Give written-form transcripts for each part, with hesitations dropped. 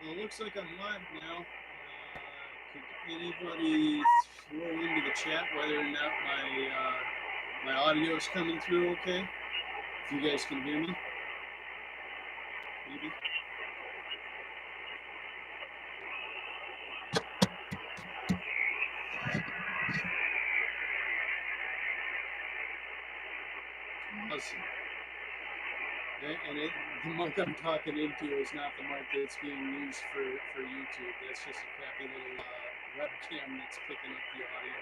Well, it looks like I'm live now. Could anybody throw into the chat whether or not my audio is coming through okay? If you guys can hear me, maybe. Awesome. And the mic I'm talking into is not the mic that's being used for YouTube. That's just a crappy little webcam that's picking up the audio.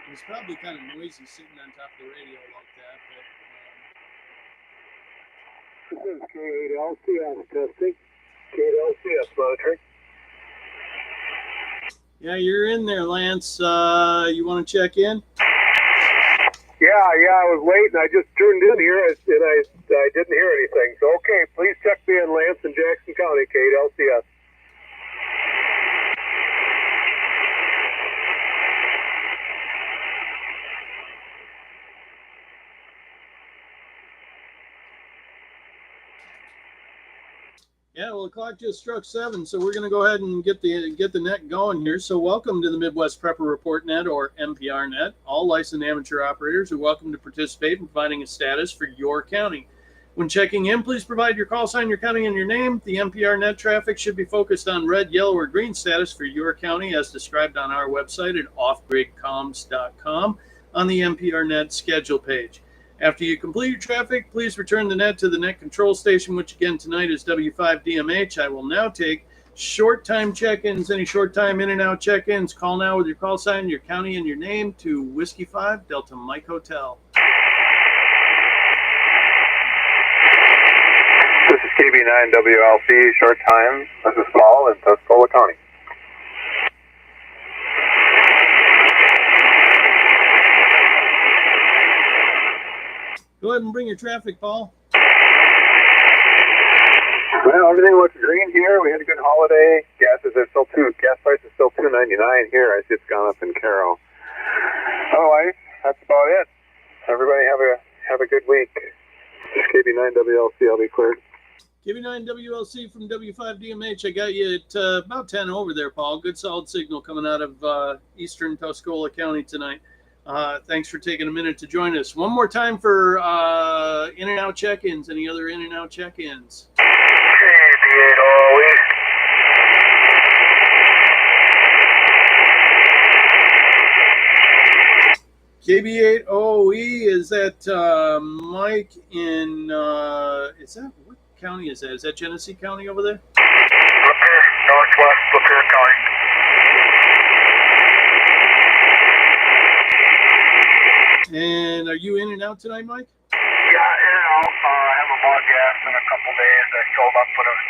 It was probably kind of noisy sitting on top of the radio like that, but. This is K8LCS testing. K8LCS monitoring. Yeah, you're in there, Lance. You want to check in? Yeah, I was late and I just tuned in here and I didn't hear anything. So, okay, please check me in, Lance, in Jackson County, K8LCS. Yeah, well, the clock just struck 7, so we're going to go ahead and get the net going here. So welcome to the Midwest Prepper Report Net, or MPRNET. All licensed amateur operators are welcome to participate in providing a status for your county. When checking in, please provide your call sign, your county, and your name. The MPRNet traffic should be focused on red, yellow, or green status for your county as described on our website at offgridcomms.com on the MPRNet schedule page. After you complete your traffic, please return the net to the net control station, which again tonight is W5DMH. I will now take short time check-ins, any short time in and out check-ins. Call now with your call sign, your county, and your name to Whiskey 5 Delta Mike Hotel. This is KB9WLC, short time. This is Paul in Tuscola County. Go ahead and bring your traffic, Paul. Well, everything looks green here. We had a good holiday. Gas price is still $2.99 here. It's just gone up in Caro. Otherwise, that's about it. Everybody have a good week. Just KB9WLC, I'll be cleared. KB9WLC from W5DMH. I got you at about 10 over there, Paul. Good solid signal coming out of eastern Tuscola County tonight. Thanks for taking a minute to join us. One more time for in and out check-ins. Any other in and out check-ins? KB8OE, is that Mike in, is that, what county is that? Is that Genesee County over there? Northwest Lapeer County. And are you in and out tonight, Mike? Yeah, in and out. I haven't bought gas in a couple days. I filled up when it was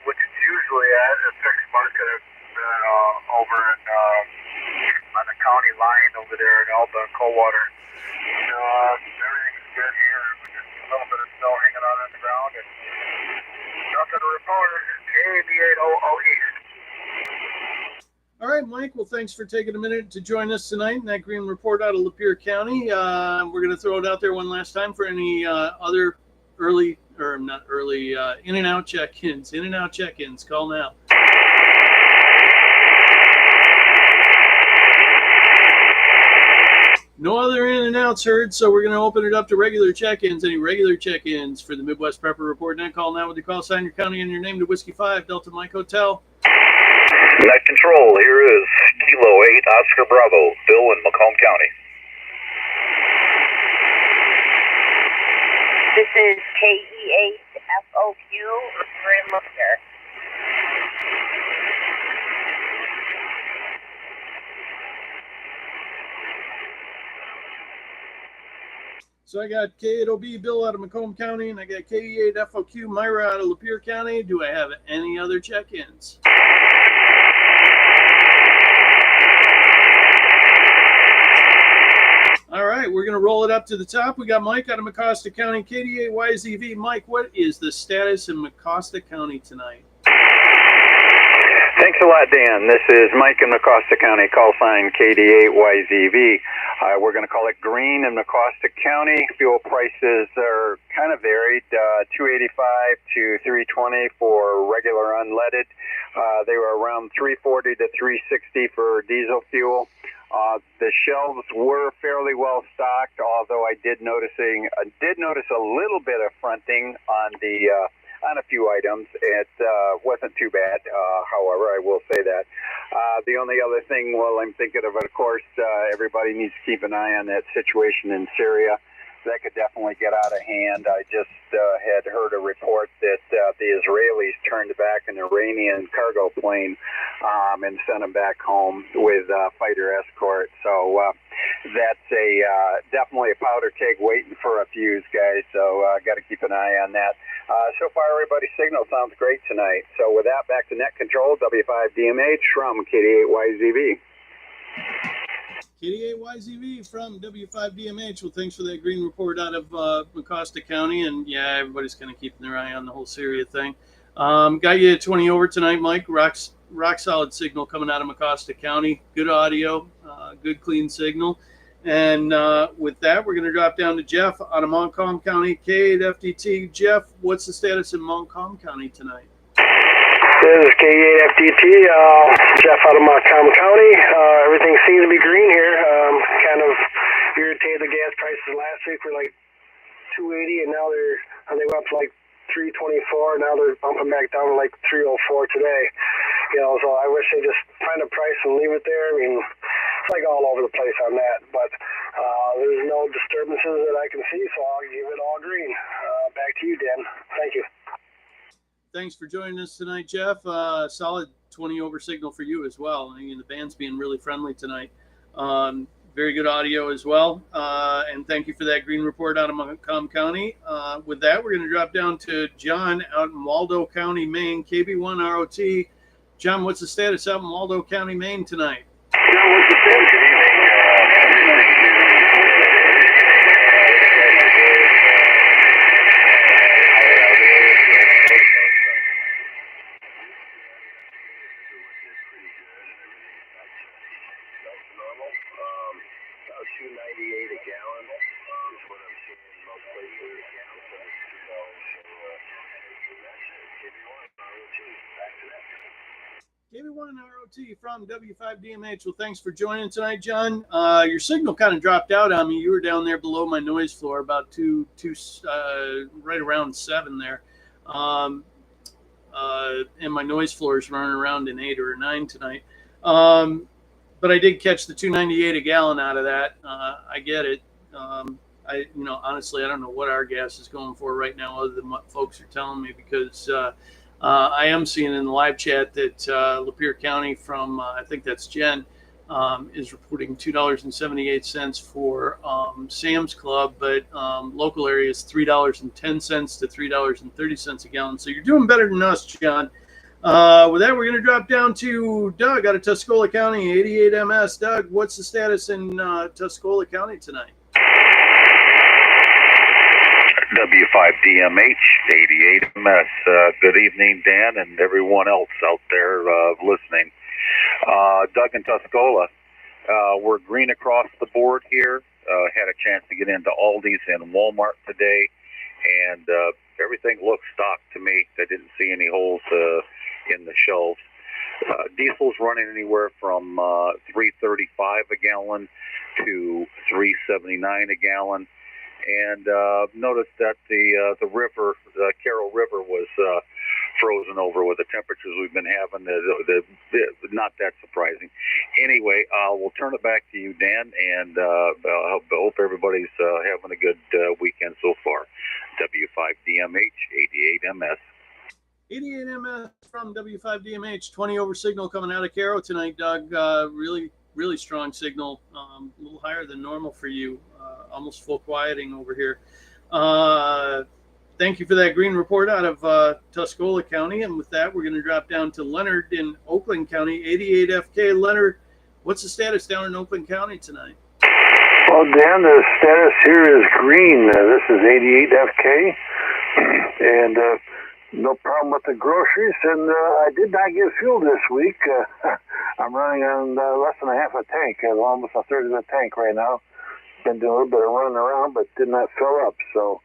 $2.99, which is usually at a fixed market over in on the county line over there in Alba and Coldwater. Everything's good here. Just a little bit of snow hanging out on the ground and nothing to report. KB8OE. All right, Mike. Well, thanks for taking a minute to join us tonight in that green report out of Lapeer County. We're going to throw it out there one last time for any other in and out check-ins. In and out check-ins. Call now. No other in and outs heard, so we're going to open it up to regular check-ins. Any regular check-ins for the Midwest Prepper Report Net? Call now with your call sign, your county, and your name to Whiskey 5 Delta Mike Hotel. Net control, here is Kilo 8 Oscar Bravo, Bill in Macomb County. This is KE8FOQ, we're in Lapeer. So I got K8OB Bill out of Macomb County, and I got KE8FOQ Myra out of Lapeer County. Do I have any other check-ins? All right, we're going to roll it up to the top. We got Mike out of Mecosta County, KD8YZV. Mike, what is the status in Mecosta County tonight? Thanks a lot, Dan. This is Mike in Mecosta County, call sign KD8YZV. We're going to call it green in Mecosta County. Fuel prices are kind of varied, $2.85 to $3.20 for regular unleaded. They were around $3.40 to $3.60 for diesel fuel. The shelves were fairly well stocked, although I did notice a little bit of fronting on a few items. It wasn't too bad, however, I will say that. The only other thing, well, I'm thinking of course, everybody needs to keep an eye on that situation in Syria. That could definitely get out of hand. I just had heard a report that the Israelis turned back an Iranian cargo plane and sent them back home with fighter escort. So that's definitely a powder keg waiting for a fuse, guys. So got to keep an eye on that. So far, everybody's signal sounds great tonight. So with that, back to net control, W5DMH from KD8YZV. KD8YZV from W5DMH. Well, thanks for that green report out of Mecosta County. And yeah, everybody's kind of keeping their eye on the whole Syria thing. Got you at 20 over tonight, Mike. Rock solid signal coming out of Mecosta County. Good audio, good clean signal. And with that, we're going to drop down to Jeff out of Montcalm County, K8FDT. Jeff, what's the status in Montcalm County tonight? This is K8FDT, Jeff out of Montcalm County. Everything seems to be green here. Kind of irritated the gas prices last week were like $2.80, and now they went up to like $3.24. Now they're bumping back down to like $3.04 today. So I wish they just find a price and leave it there. I mean, it's like all over the place on that, but there's no disturbances that I can see, so I'll give it all green. Back to you, Dan. Thank you. Thanks for joining us tonight, Jeff. Solid 20 over signal for you as well. I mean, the band's being really friendly tonight. Very good audio as well. And thank you for that green report out of Montcalm County. With that, we're going to drop down to John out in Waldo County, Maine, KB1ROT. John, what's the status out in Waldo County, Maine tonight? John, what's the status? Good evening. $2.98 a gallon is what I'm seeing in most places. KB1ROT from W5DMH. Well, thanks for joining tonight, John. Your signal kind of dropped out on me. You were down there below my noise floor, about right around 7 there. And my noise floor is running around in 8 or 9 tonight. But I did catch the $2.98 a gallon out of that. I get it. Honestly, I don't know what our gas is going for right now, other than what folks are telling me, because I am seeing in the live chat that Lapeer County from, I think that's Jen, is reporting $2.78 for Sam's Club, but local area is $3.10 to $3.30 a gallon. So you're doing better than us, John. With that, we're going to drop down to Doug out of Tuscola County, 88 MS. Doug, what's the status in Tuscola County tonight? W5DMH, 88 MS. Good evening, Dan, and everyone else out there listening. Doug and Tuscola, we're green across the board here. Had a chance to get into Aldi's and Walmart today, and everything looks stocked to me. I didn't see any holes in the shelves. Diesel's running anywhere from $3.35 a gallon to $3.79 a gallon. And noticed that the river, the Carroll River, was frozen over with the temperatures we've been having. Not that surprising. Anyway, we'll turn it back to you, Dan, and I hope everybody's having a good weekend so far. W5DMH, 88 MS. 88 MS from W5DMH, 20 over signal coming out of Carroll tonight, Doug. Really strong signal, a little higher than normal for you, almost full quieting over here. Thank you for that green report out of Tuscola County. And with that, we're going to drop down to Leonard in Oakland County, 88 FK. Leonard, what's the status down in Oakland County tonight? Well, Dan, the status here is green. This is 88 FK. And No problem with the groceries, and I did not get fuel this week. I'm running on less than a half a tank, almost a third of the tank right now. Been doing a little bit of running around, but did not fill up. So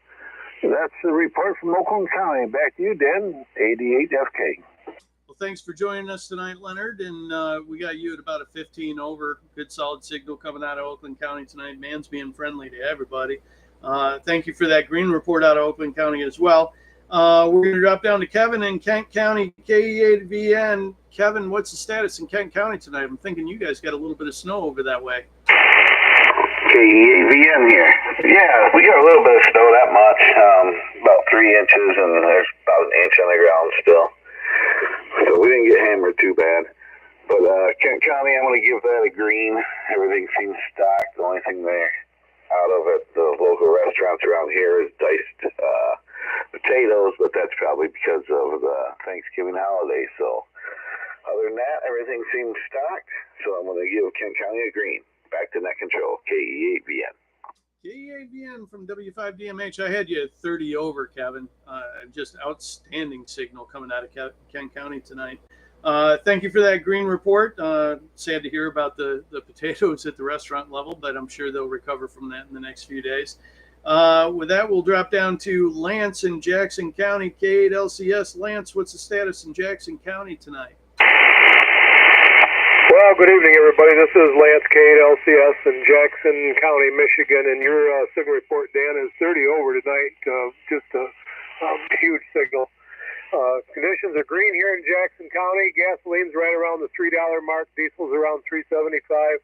that's the report from Oakland County. Back to you, Dan, 88FK. Well, thanks for joining us tonight, Leonard. And we got you at about a 15 over. Good solid signal coming out of Oakland County tonight. Man's being friendly to everybody. Thank you for that green report out of Oakland County as well. We're going to drop down to Kevin in Kent County, KE8VN. Kevin, what's the status in Kent County tonight? I'm thinking you guys got a little bit of snow over that way. KE8VN here. Yeah, we got a little bit of snow, that much, about 3 inches, and there's about an inch on the ground still. So we didn't get hammered too bad. But Kent County, I'm going to give that a green. Everything seems stocked. The only thing there out of it, the local restaurants around here, is diced potatoes, but that's probably because of the Thanksgiving holiday. So other than that, everything seems stocked. So I'm going to give Kent County a green. Back to net control, KE8VN. KE8VN from W5DMH. I had you at 30 over, Kevin. Just outstanding signal coming out of Kent County tonight. Thank you for that green report. Sad to hear about the potatoes at the restaurant level, but I'm sure they'll recover from that in the next few days. With that, we'll drop down to Lance in Jackson County, K8LCS. Lance, what's the status in Jackson County tonight? Well, good evening, everybody. This is Lance, K8LCS in Jackson County, Michigan, and your signal report, Dan, is 30 over tonight. Just a huge signal. Conditions are green here in Jackson County. Gasoline's right around the $3 mark. Diesel's around $3.75.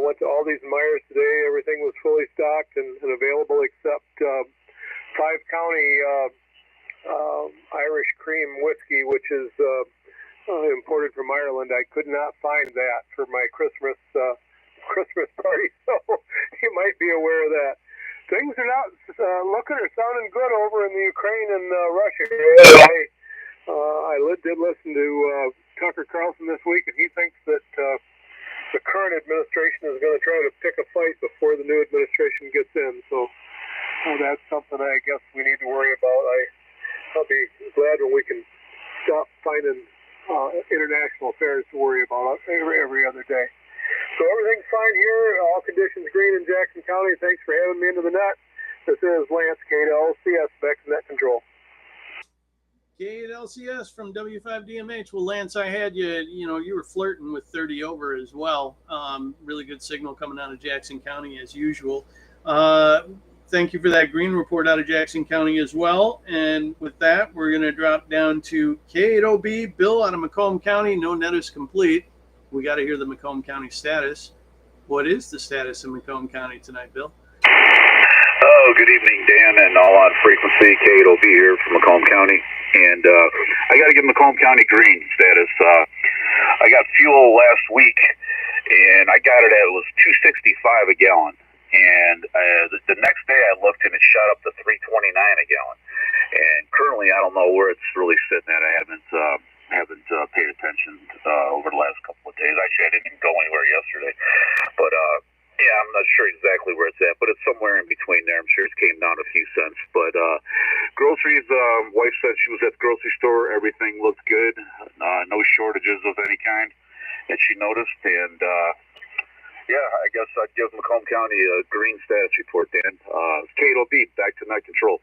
Went to Aldi's and Myers today. Everything was fully stocked and available except 5-county Irish cream whiskey, which is imported from Ireland. I could not find that for my Christmas party, so you might be aware of that. Things are not looking or sounding good over in the Ukraine and Russia. I did listen to Tucker Carlson this week, and he thinks that the current administration is going to try to pick a fight before the new administration gets in. So that's something I guess we need to worry about. I'll be glad when we can stop finding international affairs to worry about every other day. So everything's fine here. All conditions green in Jackson County. Thanks for having me into the net. This is Lance, K8LCS, back to net control. K8LCS from W5DMH. Well, Lance, I had you, you were flirting with 30 over as well. Really good signal coming out of Jackson County as usual. Thank you for that green report out of Jackson County as well. And with that, we're going to drop down to K8OB. Bill out of Macomb County. No net is complete. We got to hear the Macomb County status. What is the status in Macomb County tonight, Bill? Oh, good evening, Dan, and all on frequency. K8OB here from Macomb County. And I got to give Macomb County green status. I got fuel last week, and I got it was $2.65 a gallon. And the next day I looked and it shot up to $3.29 a gallon. And currently I don't know where it's really sitting at. I haven't paid attention over the last couple of days. Actually, I didn't go anywhere yesterday. But yeah, I'm not sure exactly where it's at, but it's somewhere in between there. I'm sure it came down a few cents. But groceries, wife said she was at the grocery store. Everything looked good. No shortages of any kind that she noticed. And yeah, I guess I'd give Macomb County a green status report, Dan. K8OB, back to net control.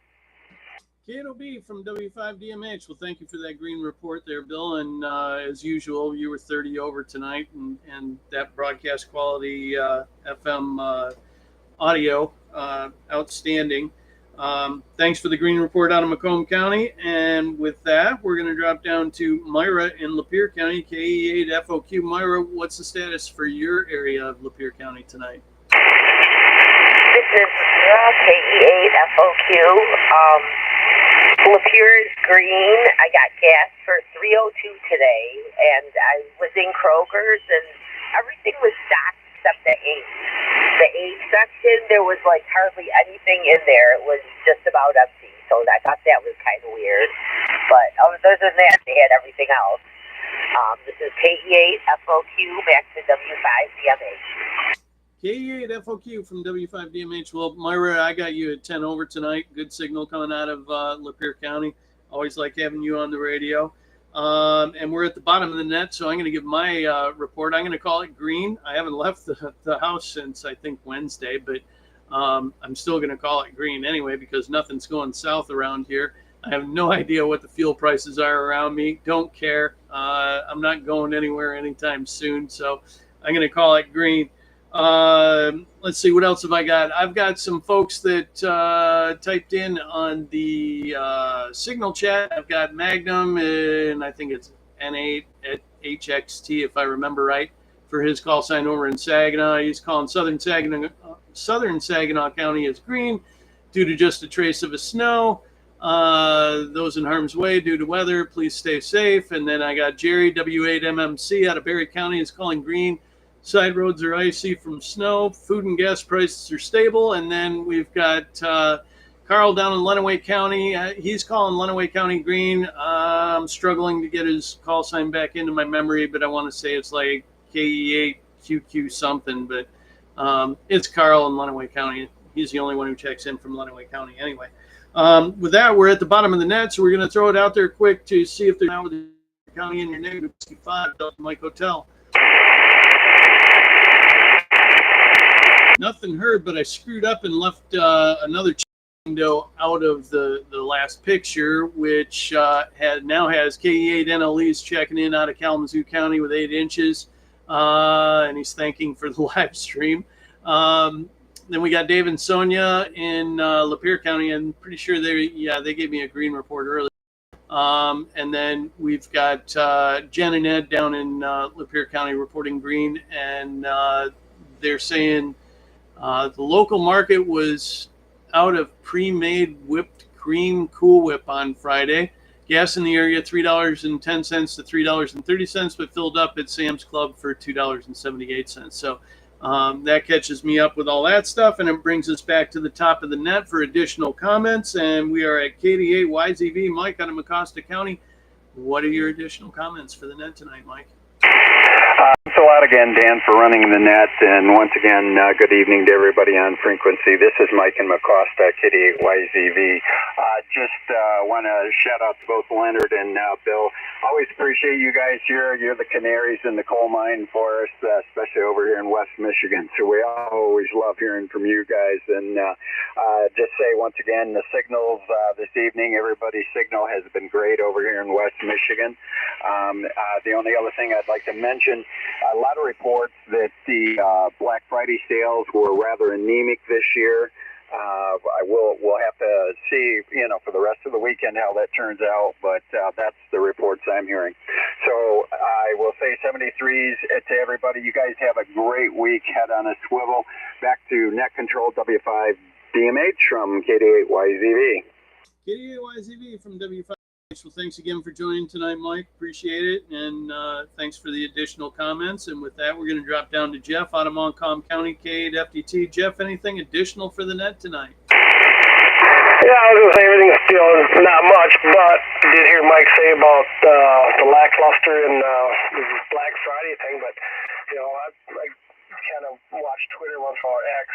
K8OB from W5DMH. Well, thank you for that green report there, Bill. And as usual, you were 30 over tonight, and that broadcast quality FM audio, outstanding. Thanks for the green report out of Macomb County. And with that, we're going to drop down to Myra in Lapeer County, KE8FOQ. Myra, what's the status for your area of Lapeer County tonight? This is Myra, KE8FOQ. Lapeer is green. I got gas for $3.02 today, and I was in Kroger's, and everything was stocked except the egg. The egg section, there was like hardly anything in there. It was just about empty, so I thought that was kind of weird. But other than that, they had everything else. This is KE8FOQ, back to W5DMH. KE8FOQ from W5DMH. Well, Myra, I got you at 10 over tonight. Good signal coming out of Lapeer County. Always like having you on the radio. And we're at the bottom of the net, so I'm going to give my report. I'm going to call it green. I haven't left the house since, I think, Wednesday, but I'm still going to call it green anyway because nothing's going south around here. I have no idea what the fuel prices are around me. Don't care. I'm not going anywhere anytime soon, so I'm going to call it green. Let's see, what else have I got? I've got some folks that typed in on the Signal chat. I've got Magnum, and I think it's N8 at HXT, if I remember right, for his call sign over in Saginaw. He's calling Southern Saginaw County as green due to just a trace of a snow. Those in harm's way due to weather, please stay safe. And then I got Jerry, W8MMC out of Berry County, is calling green. Side roads are icy from snow. Food and gas prices are stable. And then we've got Carl down in Lenawee County. He's calling Lenawee County green. I'm struggling to get his call sign back into my memory, but I want to say it's like KE8QQ something. But it's Carl in Lenawee County. He's the only one who checks in from Lenawee County anyway. With that, we're at the bottom of the net, so we're going to throw it out there quick to see if they're now with the county in your negative 65 Delta Mike Hotel. Nothing heard, but I screwed up and left another window out of the last picture, which now has KE8 NLEs checking in out of Kalamazoo County with 8 inches, and he's thanking for the live stream. Then we got Dave and Sonia in Lapeer County, and pretty sure they gave me a green report earlier. And then we've got Jen and Ed down in Lapeer County reporting green, and they're saying the local market was out of pre-made whipped cream Cool Whip on Friday. Gas in the area $3.10 to $3.30, but filled up at Sam's Club for $2.78. So that catches me up with all that stuff, and it brings us back to the top of the net for additional comments. And we are at KD8YZV. Mike out of Mecosta County. What are your additional comments for the net tonight, Mike? Thanks a lot again, Dan, for running the net. And once again, good evening to everybody on frequency. This is Mike in Mecosta, KD8YZV. Just want to shout out to both Leonard and Bill. Always appreciate you guys here. You're the canaries in the coal mine for us, especially over here in West Michigan. So we always love hearing from you guys. And just say once again, the signals this evening, everybody's signal has been great over here in West Michigan. The only other thing I'd like to mention, a lot of reports that the Black Friday sales were rather anemic this year. We'll have to see, for the rest of the weekend how that turns out, but that's the reports I'm hearing. So I will say 73s to everybody. You guys have a great week. Head on a swivel. Back to net control W5 DMH from KD8YZV. KD8YZV from W5. Well, thanks again for joining tonight, Mike. Appreciate it. And thanks for the additional comments. And with that, we're going to drop down to Jeff out of Montcalm County, K8FTT. Jeff, anything additional for the net tonight? Yeah, I was going to say everything's still not much, but I did hear Mike say about the lackluster and the Black Friday thing, but, I kind of watch Twitter once in a while, X,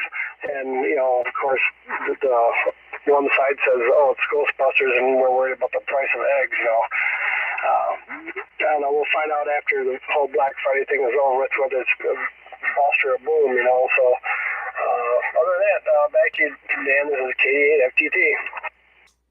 and, of course, the one side says, oh, it's Ghostbusters, and we're worried about the price of eggs, I don't know, we'll find out after the whole Black Friday thing is over with, whether it's a bust or a boom, so other than that, back to you, Dan. This is K8FTT.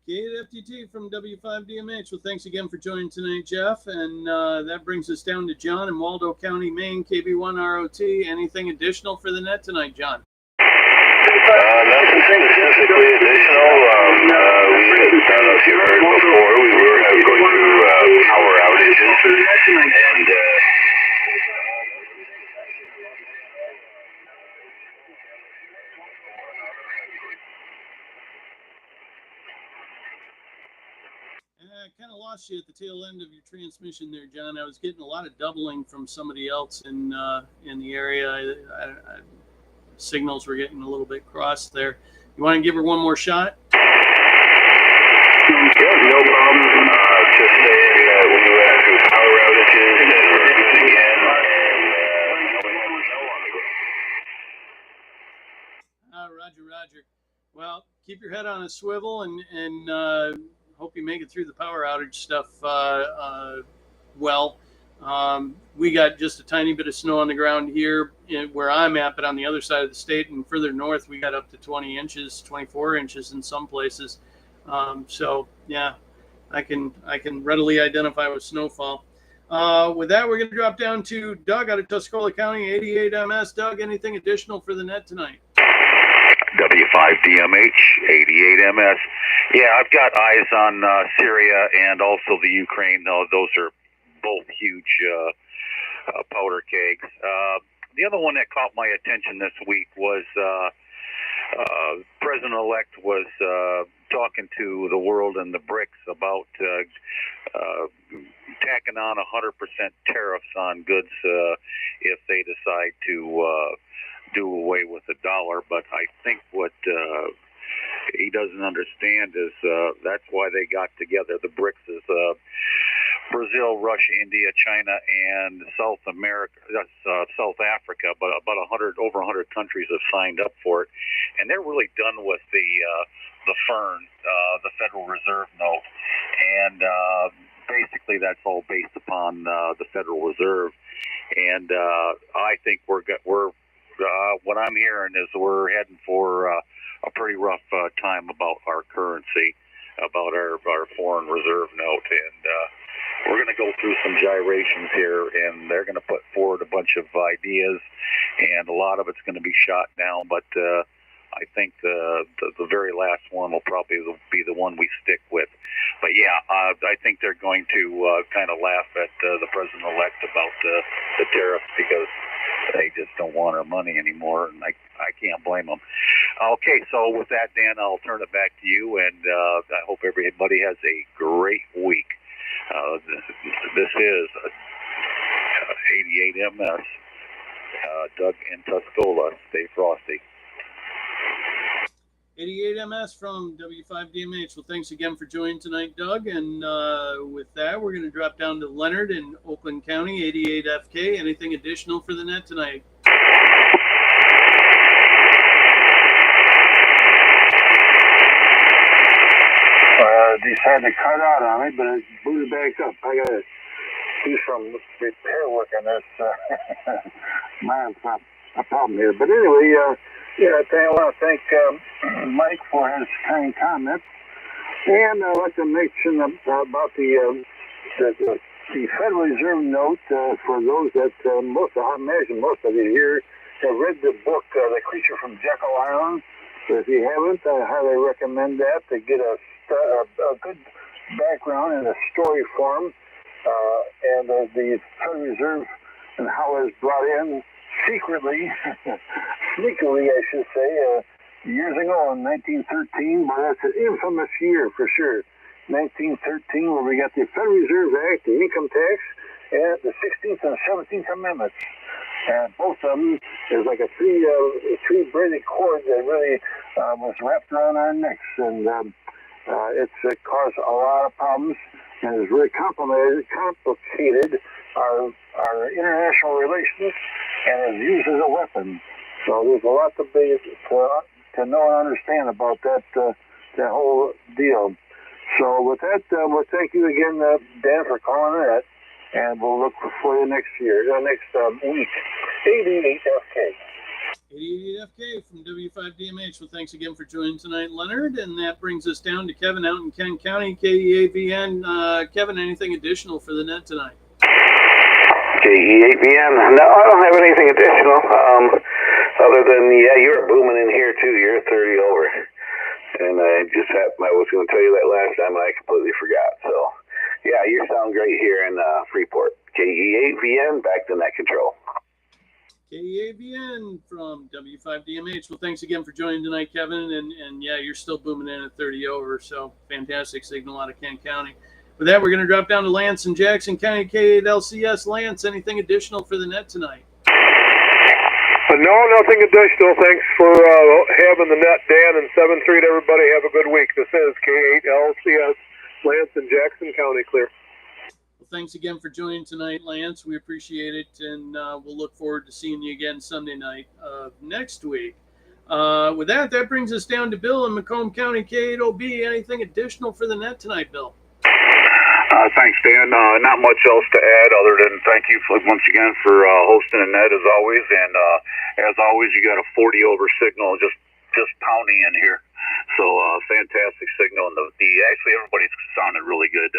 K8FTT from W5DMH. Well, thanks again for joining tonight, Jeff. And that brings us down to John in Waldo County, Maine, KB1ROT. Anything additional for the net tonight, John? Nothing specifically additional. I don't know if you heard before, we were going through power outages, and I kind of lost you at the tail end of your transmission there, John. I was getting a lot of doubling from somebody else in the area. Signals were getting a little bit crossed there. You want to give her one more shot? yeah, no problem. Just saying that we went through power outages and we're good again, and no more snow on the ground. Roger. Well, keep your head on a swivel and hope you make it through the power outage stuff well. We got just a tiny bit of snow on the ground here where I'm at, but on the other side of the state and further north, we got up to 20 inches, 24 inches in some places. So yeah, I can readily identify with snowfall. With that, we're going to drop down to Doug out of Tuscola County, 88MS. Doug, anything additional for the net tonight? W5DMH, 88MS. Yeah, I've got eyes on Syria and also the Ukraine. Those are both huge powder kegs. The other one that caught my attention this week was President-elect was talking to the world and the BRICS about tacking on 100% tariffs on goods if they decide to do away with the dollar. But I think what he doesn't understand is that's why they got together. The BRICS is Brazil, Russia, India, China, and South America. That's South Africa. But about over 100 countries have signed up for it, and they're really done with the FERN, the Federal Reserve note, and basically that's all based upon the Federal Reserve. And I think we're what I'm hearing is we're heading for a pretty rough time about our currency, about our foreign reserve note, and we're going to go through some gyrations here, and they're going to put forward a bunch of ideas, and a lot of it's going to be shot down, but I think the very last one will probably be the one we stick with. But yeah, I think they're going to kind of laugh at the president-elect about the tariffs because they just don't want our money anymore, and I can't blame them. Okay, so with that, Dan, I'll turn it back to you, and I hope everybody has a great week. This is 88MS, Doug in Tuscola. Stay frosty. 88MS from W5DMH. Well, thanks again for joining tonight, Doug. And with that, we're going to drop down to Leonard in Oakland County, 88FK. Anything additional for the net tonight? Decided to cut out on me, but it booted back up. I got to do some repair work on this. Mine's not a problem here. But anyway, I want to thank Mike for his kind comments. And I'd like to mention about the Federal Reserve note for those that I imagine most of you here have read the book, The Creature from Jekyll Island. So if you haven't, I highly recommend that to get a good background in a story form, and the Federal Reserve and how it was brought in secretly, sneakily, I should say, years ago in 1913. But that's an infamous year for sure. 1913, where we got the Federal Reserve Act, the income tax, and the 16th and 17th Amendments. And both of them is like a three-braided cord that really was wrapped around our necks, and it's caused a lot of problems, and it's really complicated our international relations, and is used as a weapon. So there's a lot to know and understand about that whole deal. So with that, well, thank you again, Dan, for calling in, and we'll look for you next week. 88FK. 88FK from W5DMH. Well, thanks again for joining tonight, Leonard. And that brings us down to Kevin out in Kent County, KEAVN. Kevin, anything additional for the net tonight? KEAVN. No, I don't have anything additional. Other than, you're booming in here too. You're 30 over. And I was going to tell you that last time, and I completely forgot. So, yeah, you sound great here in Freeport. KEAVN, back to net control. KEAVN from W5DMH. Well, thanks again for joining tonight, Kevin. And yeah, you're still booming in at 30 over, so fantastic signal out of Kent County. With that, we're going to drop down to Lance in Jackson County, K8LCS. Lance, anything additional for the net tonight? No, nothing additional. Thanks for having the net, Dan, and 7-3 to everybody. Have a good week. This is K8LCS, Lance in Jackson County, clear. Well, thanks again for joining tonight, Lance. We appreciate it, and we'll look forward to seeing you again Sunday night next week. With that brings us down to Bill in Macomb County, K8OB. Anything additional for the net tonight, Bill? Thanks, Dan. Not much else to add other than thank you once again for hosting the net as always. And as always, you got a 40 over signal just pounding in here. So fantastic signal, and actually everybody's sounded really good.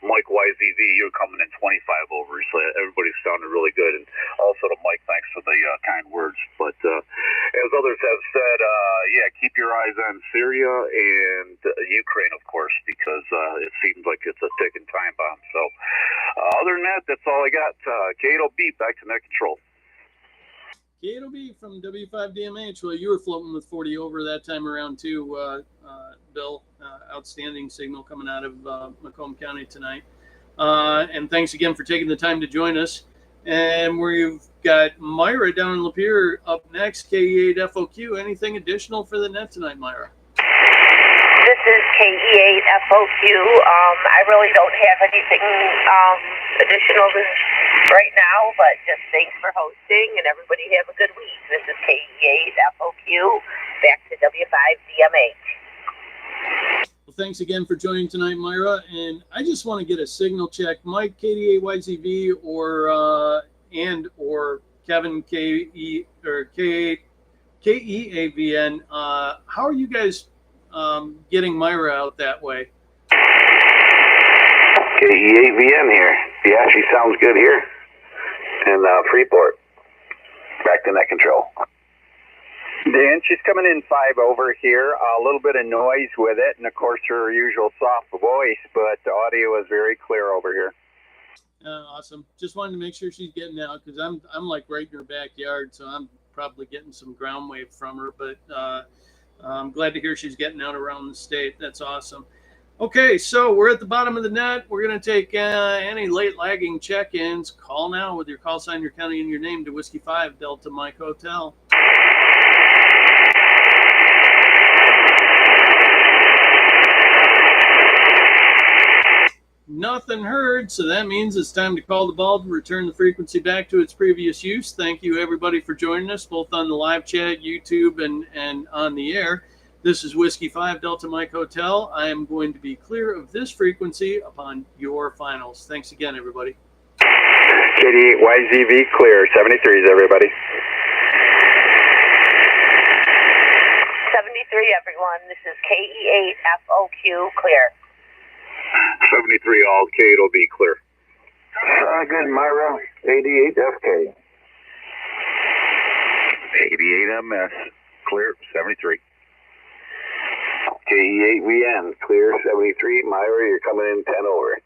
Mike YZV, you're coming in 25 over, so everybody's sounded really good. And also to Mike, thanks for the kind words. But as others have said, yeah, keep your eyes on Syria and Ukraine, of course, because it seems like it's a ticking time bomb. So other than that, that's all I got. K8OB, back to net control. K8OB from W5DMH. Well, you were floating with 40 over that time around too, Bill. Outstanding signal coming out of Macomb County tonight. And thanks again for taking the time to join us. And we've got Myra down in Lapeer up next, KE8FOQ. Anything additional for the net tonight, Myra? This is KE8FOQ. I really don't have anything additional right now, but just thanks for hosting, and everybody have a good week. This is KE8FOQ, back to W5DMH. Well, thanks again for joining tonight, Myra. And I just want to get a signal check. Mike, KD8YZV, or Kevin, KEAVN. How are you guys getting Myra out that way? KE8VN here. Yeah, she sounds good here. And Freeport. Back to net control. Dan, she's coming in 5 over here. A little bit of noise with it, and of course her usual soft voice, but the audio is very clear over here. Awesome. Just wanted to make sure she's getting out, because I'm like right in her backyard, so I'm probably getting some ground wave from her. But I'm glad to hear she's getting out around the state. That's awesome. Okay, so we're at the bottom of the net. We're going to take any late lagging check-ins. Call now with your call sign, your county, and your name to Whiskey 5 Delta Mike Hotel. Nothing heard, so that means it's time to call the ball to return the frequency back to its previous use. Thank you, everybody, for joining us, both on the live chat, YouTube, and on the air. This is Whiskey 5 Delta Mike Hotel. I am going to be clear of this frequency upon your finals. Thanks again, everybody. KD8YZV clear. 73s, everybody. 73, everyone. This is KE8FOQ, clear. 73 all, K8OB clear. Good, Myra. 88FK. 88MS clear, 73. KE8VN clear, 73. Myra, you're coming in 10 over.